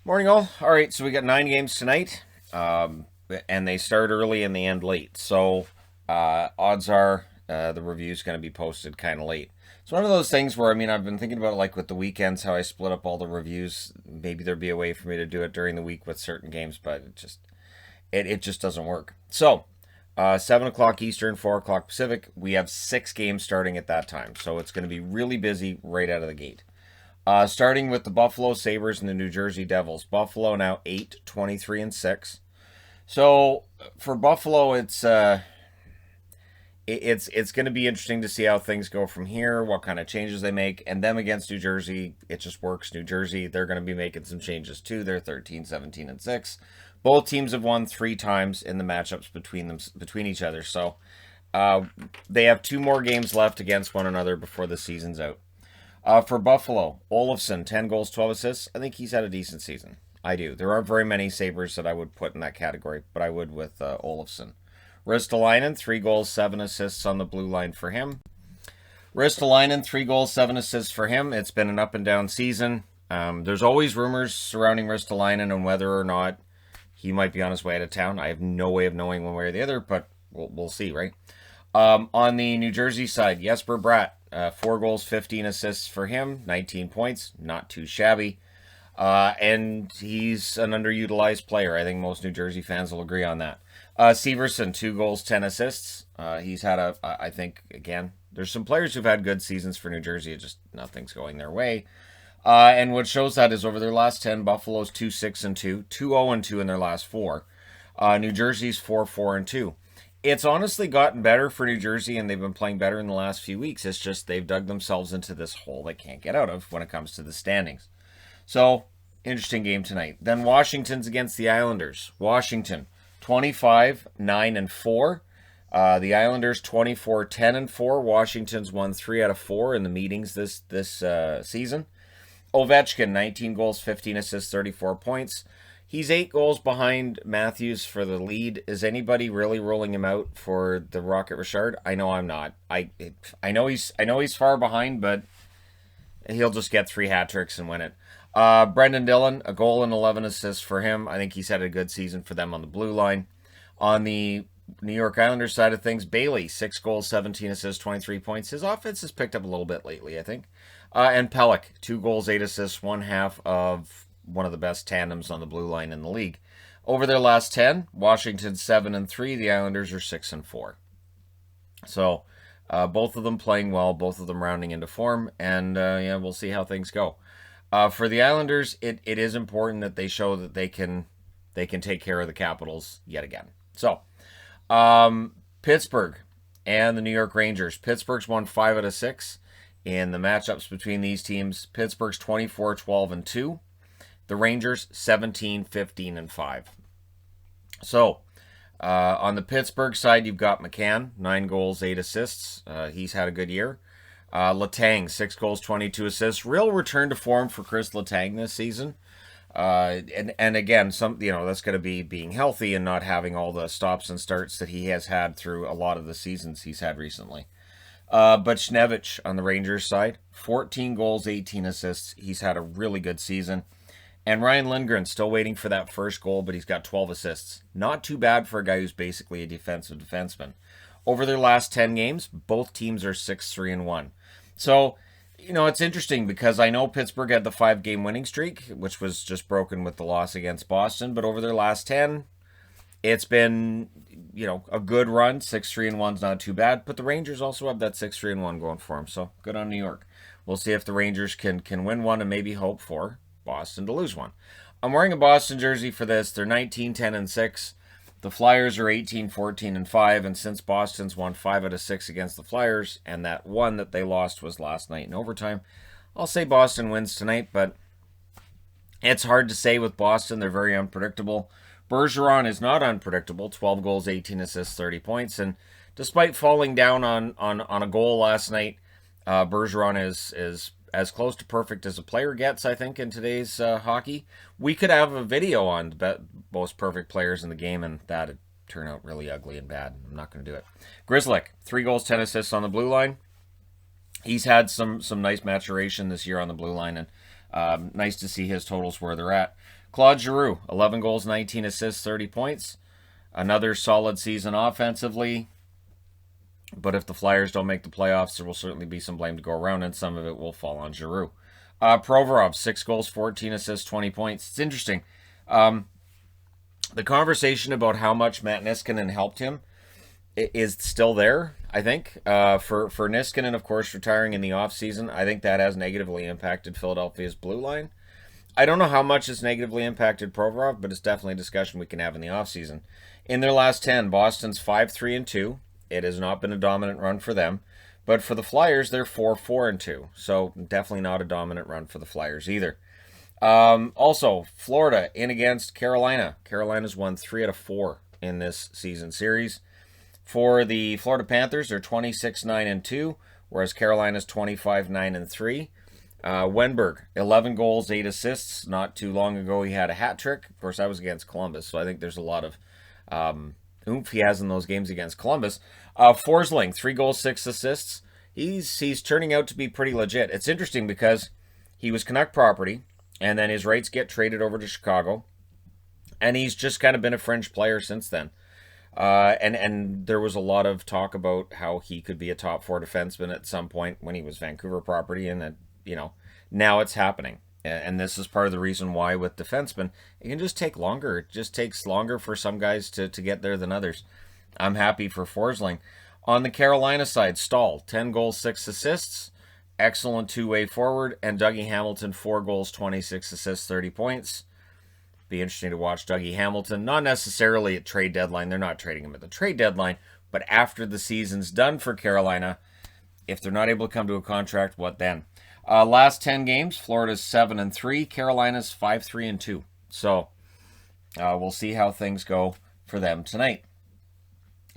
Morning, all. All right, so we got 9 games tonight, and they start early and they end late. So odds are the review's going to be posted kind of late. It's one of those things where I've been thinking about like with the weekends how I split up all the reviews. Maybe there'd be a way for me to do it during the week with certain games, but it just doesn't work. So 7 o'clock Eastern, 4 o'clock Pacific. We have 6 games starting at that time, so it's going to be really busy right out of the gate. Starting with the Buffalo Sabres and the New Jersey Devils. Buffalo now 8-23-6. So for Buffalo, it's going to be interesting to see how things go from here, what kind of changes they make, and them against New Jersey, it just works. New Jersey, they're going to be making some changes too. They're 13-17-6. Both teams have won 3 times in the matchups between each other. So they have 2 more games left against one another before the season's out. For Buffalo, Olofsson, 10 goals, 12 assists. I think he's had a decent season. I do. There aren't very many Sabres that I would put in that category, but I would with Olofsson. Ristolainen, 3 goals, 7 assists on the blue line for him. Ristolainen, 3 goals, 7 assists for him. It's been an up and down season. There's always rumors surrounding Ristolainen and whether or not he might be on his way out of town. I have no way of knowing one way or the other, but we'll see, right? On the New Jersey side, Jesper Bratt, 4 goals, 15 assists for him, 19 points, not too shabby. And he's an underutilized player. I think most New Jersey fans will agree on that. Severson, 2 goals, 10 assists. He's had I think, again, there's some players who've had good seasons for New Jersey. It just nothing's going their way. And what shows that is over their last 10, Buffalo's 2-6-2, 2-0-2 in their last 4. New Jersey's 4-4-2. It's honestly gotten better for New Jersey, and they've been playing better in the last few weeks. It's just they've dug themselves into this hole they can't get out of when it comes to the standings. So, interesting game tonight. Then Washington's against the Islanders. Washington, 25-9-4. The Islanders 24-10-4. Washington's won 3 out of 4 in the meetings this season. Ovechkin, 19 goals, 15 assists, 34 points. He's 8 goals behind Matthews for the lead. Is anybody really rolling him out for the Rocket Richard? I know I'm not. I know he's far behind, but he'll just get 3 hat tricks and win it. Brendan Dillon, a goal and 11 assists for him. I think he's had a good season for them on the blue line. On the New York Islanders side of things, Bailey, 6 goals, 17 assists, 23 points. His offense has picked up a little bit lately, I think. And Pelech, 2 goals, 8 assists, one half of one of the best tandems on the blue line in the league. Over their last 10, Washington 7-3, the Islanders are 6-4. So both of them playing well, both of them rounding into form, and we'll see how things go. For the Islanders, it is important that they show that they can take care of the Capitals yet again. So Pittsburgh and the New York Rangers. Pittsburgh's won 5 out of 6 in the matchups between these teams. Pittsburgh's 24-12-2. The Rangers 17-15-5. So, on the Pittsburgh side, you've got McCann, 9 goals, 8 assists. He's had a good year. Letang, 6 goals, 22 assists. Real return to form for Chris Letang this season. And again, that's going to be being healthy and not having all the stops and starts that he has had through a lot of the seasons he's had recently. But Buchnevich on the Rangers side, 14 goals, 18 assists. He's had a really good season. And Ryan Lindgren still waiting for that first goal, but he's got 12 assists. Not too bad for a guy who's basically a defensive defenseman. Over their last 10 games, both teams are 6-3-1. So, it's interesting because I know Pittsburgh had the 5-game winning streak, which was just broken with the loss against Boston, but over their last 10, it's been, a good run. 6-3-1's not too bad, but the Rangers also have that 6-3-1 going for them, so good on New York. We'll see if the Rangers can win one and maybe hope for Boston to lose one. I'm wearing a Boston jersey for this. They're 19-10-6. The Flyers are 18-14-5, and since Boston's won 5 out of 6 against the Flyers, and that one that they lost was last night in overtime, I'll say Boston wins tonight, but it's hard to say with Boston. They're very unpredictable. Bergeron is not unpredictable. 12 goals, 18 assists, 30 points, and despite falling down on a goal last night, Bergeron is as close to perfect as a player gets, I think, in today's hockey. We could have a video on the most perfect players in the game, and that'd turn out really ugly and bad. I'm not going to do it. Grzelcyk, 3 goals, 10 assists on the blue line. He's had some nice maturation this year on the blue line, and Nice to see his totals where they're at. Claude Giroux, 11 goals, 19 assists, 30 points. Another solid season offensively. But if the Flyers don't make the playoffs, there will certainly be some blame to go around, and some of it will fall on Giroux. Provorov, 6 goals, 14 assists, 20 points. It's interesting. The conversation about how much Matt Niskanen helped him is still there, I think. For Niskanen, of course, retiring in the offseason, I think that has negatively impacted Philadelphia's blue line. I don't know how much it's negatively impacted Provorov, but it's definitely a discussion we can have in the offseason. In their last 10, Boston's 5-3-2. It has not been a dominant run for them. But for the Flyers, they're 4-4-2. So definitely not a dominant run for the Flyers either. Also, Florida in against Carolina. Carolina's won 3 out of 4 in this season series. For the Florida Panthers, they're 26-9-2, whereas Carolina's 25-9-3. Wenberg, 11 goals, 8 assists. Not too long ago, he had a hat trick. Of course, that was against Columbus, so I think there's a lot of oomph he has in those games against Columbus. Forsling, 3 goals, 6 assists. He's turning out to be pretty legit. It's interesting because he was Canuck property, and then his rights get traded over to Chicago, and he's just kind of been a fringe player since then. And there was a lot of talk about how he could be a top 4 defenseman at some point when he was Vancouver property, and that, now it's happening. And this is part of the reason why with defensemen, it can just take longer. It just takes longer for some guys to get there than others. I'm happy for Forsling. On the Carolina side, Stahl, 10 goals, 6 assists. Excellent two-way forward. And Dougie Hamilton, 4 goals, 26 assists, 30 points. Be interesting to watch Dougie Hamilton. Not necessarily at trade deadline. They're not trading him at the trade deadline. But after the season's done for Carolina, if they're not able to come to a contract, what then? Last 10 games, Florida's 7-3, Carolina's 5-3-2. So we'll see how things go for them tonight.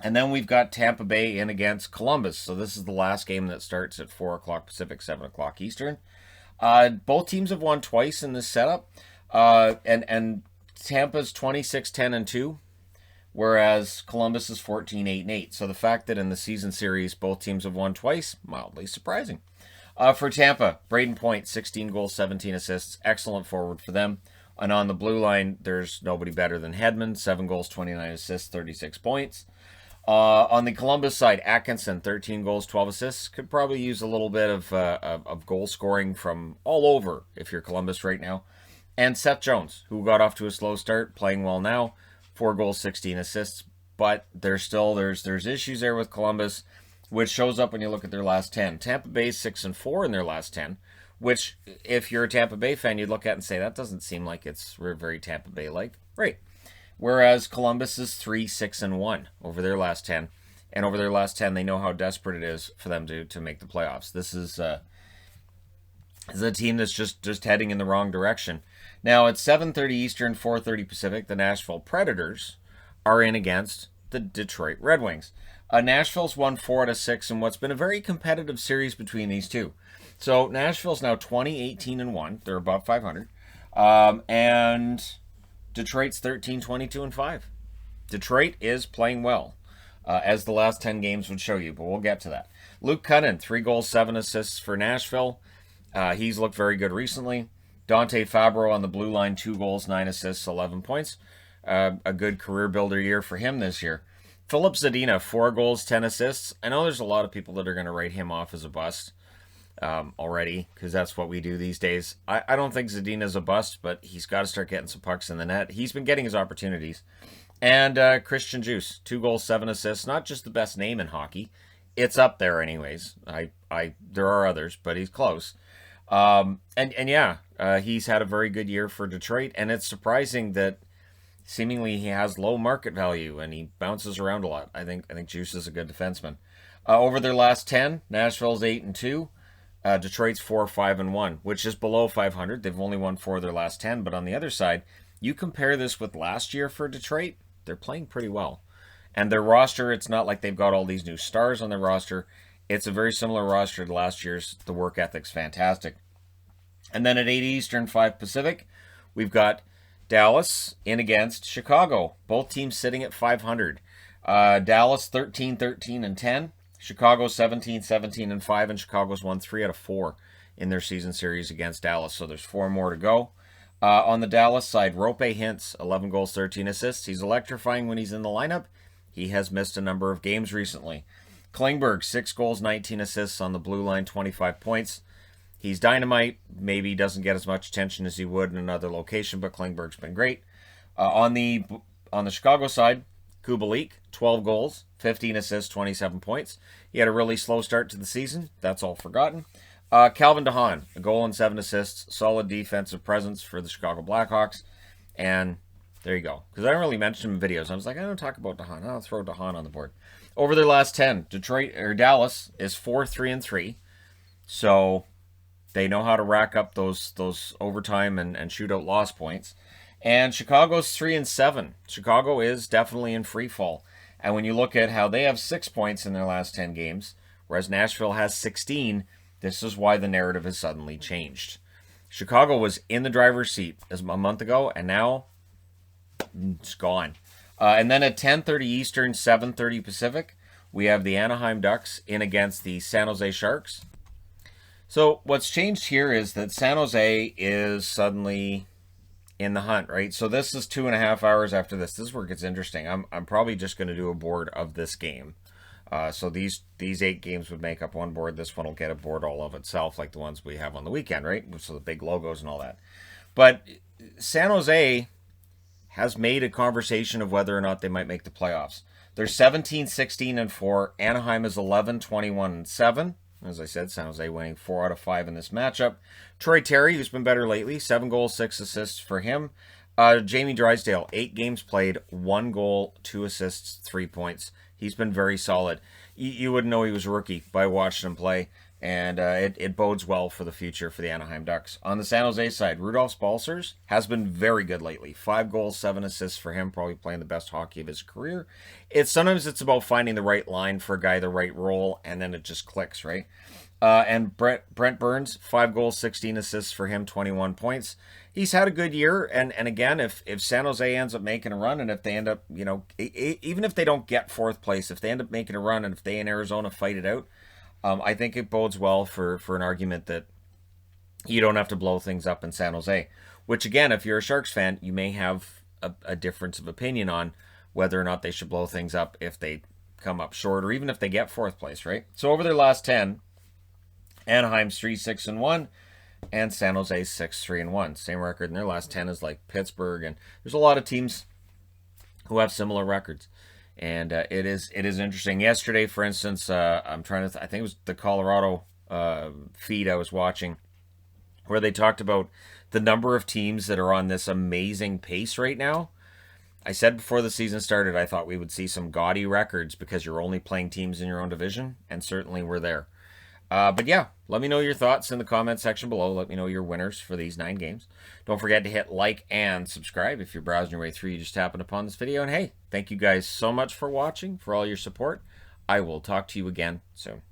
And then we've got Tampa Bay in against Columbus. So this is the last game that starts at 4 o'clock Pacific, 7 o'clock Eastern. Both teams have won twice in this setup. And Tampa's 26-10-2, whereas Columbus is 14-8-8. So the fact that in the season series both teams have won twice, mildly surprising. For Tampa, Braden Point, 16 goals, 17 assists. Excellent forward for them. And on the blue line, there's nobody better than Hedman, 7 goals, 29 assists, 36 points. On the Columbus side, Atkinson, 13 goals, 12 assists. Could probably use a little bit of goal scoring from all over if you're Columbus right now. And Seth Jones, who got off to a slow start, playing well now, 4 goals, 16 assists. But there's issues there with Columbus, which shows up when you look at their last 10. Tampa Bay's 6-4 in their last 10, which, if you're a Tampa Bay fan, you'd look at and say, that doesn't seem like it's very Tampa Bay-like. Right. Whereas Columbus is 3-6-1 over their last 10. And over their last 10, they know how desperate it is for them to make the playoffs. This is a team that's just heading in the wrong direction. Now, at 7:30 Eastern, 4:30 Pacific, the Nashville Predators are in against the Detroit Red Wings. Nashville's won 4 out of 6 in what's been a very competitive series between these two. So Nashville's now 20-18-1. They're above 500. And Detroit's 13-22-5. Detroit is playing well, as the last 10 games would show you, but we'll get to that. Luke Cunnin, 3 goals, 7 assists for Nashville. He's looked very good recently. Dante Fabro on the blue line, 2 goals, 9 assists, 11 points. A good career builder year for him this year. Philip Zadina, 4 goals, 10 assists. I know there's a lot of people that are going to write him off as a bust already, because that's what we do these days. I don't think Zadina's a bust, but he's got to start getting some pucks in the net. He's been getting his opportunities. And Christian Djoos, 2 goals, 7 assists. Not just the best name in hockey. It's up there anyways. There are others, but he's close. He's had a very good year for Detroit, and it's surprising that seemingly he has low market value and he bounces around a lot. I think Djoos is a good defenseman. Over their last 10, Nashville's 8-2. Detroit's 4-5-1, which is below 500. They've only won 4 of their last 10. But on the other side, you compare this with last year for Detroit, they're playing pretty well. And their roster, it's not like they've got all these new stars on their roster. It's a very similar roster to last year's. The work ethic's fantastic. And then at 8 Eastern, 5 Pacific, we've got Dallas in against Chicago. Both teams sitting at 500. Dallas 13-13-10. Chicago 17-17-5, and Chicago's won 3 out of 4 in their season series against Dallas. So there's 4 more to go. On the Dallas side, Rope Hintz, 11 goals, 13 assists. He's electrifying when he's in the lineup. He has missed a number of games recently. Klingberg, 6 goals, 19 assists on the blue line, 25 points. He's dynamite. Maybe doesn't get as much attention as he would in another location, but Klingberg's been great. On the Chicago side, Kubalik, 12 goals, 15 assists, 27 points. He had a really slow start to the season. That's all forgotten. Calvin DeHaan, a goal and 7 assists. Solid defensive presence for the Chicago Blackhawks. And there you go. Because I don't really mention him in videos. I was like, I don't talk about DeHaan. I'll throw DeHaan on the board. Over their last 10, Dallas is 4-3-3. So they know how to rack up those overtime and shootout loss points. And Chicago's 3-7. Chicago is definitely in free fall. And when you look at how they have 6 points in their last 10 games, whereas Nashville has 16, this is why the narrative has suddenly changed. Chicago was in the driver's seat a month ago, and now it's gone. And then at 10:30 Eastern, 7:30 Pacific, we have the Anaheim Ducks in against the San Jose Sharks. So what's changed here is that San Jose is suddenly in the hunt, right? So this is 2.5 hours after this. This is where it gets interesting. I'm probably just going to do a board of this game. So these 8 games would make up one board. This one will get a board all of itself, like the ones we have on the weekend, right? So the big logos and all that. But San Jose has made a conversation of whether or not they might make the playoffs. They're 17-16-4. Anaheim is 11-21-7. As I said, San Jose winning 4 out of 5 in this matchup. Troy Terry, who's been better lately, 7 goals, 6 assists for him. Jamie Drysdale, 8 games played, 1 goal, 2 assists, 3 points. He's been very solid. You wouldn't know he was a rookie by watching him play, and it bodes well for the future for the Anaheim Ducks. On the San Jose side, Rudolph Balcers has been very good lately. 5 goals, 7 assists for him, probably playing the best hockey of his career. Sometimes it's about finding the right line for a guy, the right role, and then it just clicks, right? And Brent Burns, 5 goals, 16 assists for him, 21 points. He's had a good year, and again, if San Jose ends up making a run, and if they end up, even if they don't get 4th place, if they end up making a run, and if they in Arizona fight it out, I think it bodes well for an argument that you don't have to blow things up in San Jose. Which, again, if you're a Sharks fan, you may have a difference of opinion on whether or not they should blow things up if they come up short, or even if they get 4th place, right? So over their last 10, Anaheim's 3-6-1, and San Jose's 6-3-1. Same record in their last 10 as like Pittsburgh, and there's a lot of teams who have similar records. And it is interesting. Yesterday, for instance, I think it was the Colorado feed I was watching, where they talked about the number of teams that are on this amazing pace right now. I said before the season started, I thought we would see some gaudy records because you're only playing teams in your own division, and certainly we're there. But yeah, let me know your thoughts in the comment section below. Let me know your winners for these 9 games. Don't forget to hit like and subscribe. If you're browsing your way through, you just happened upon this video. And hey, thank you guys so much for watching, for all your support. I will talk to you again soon.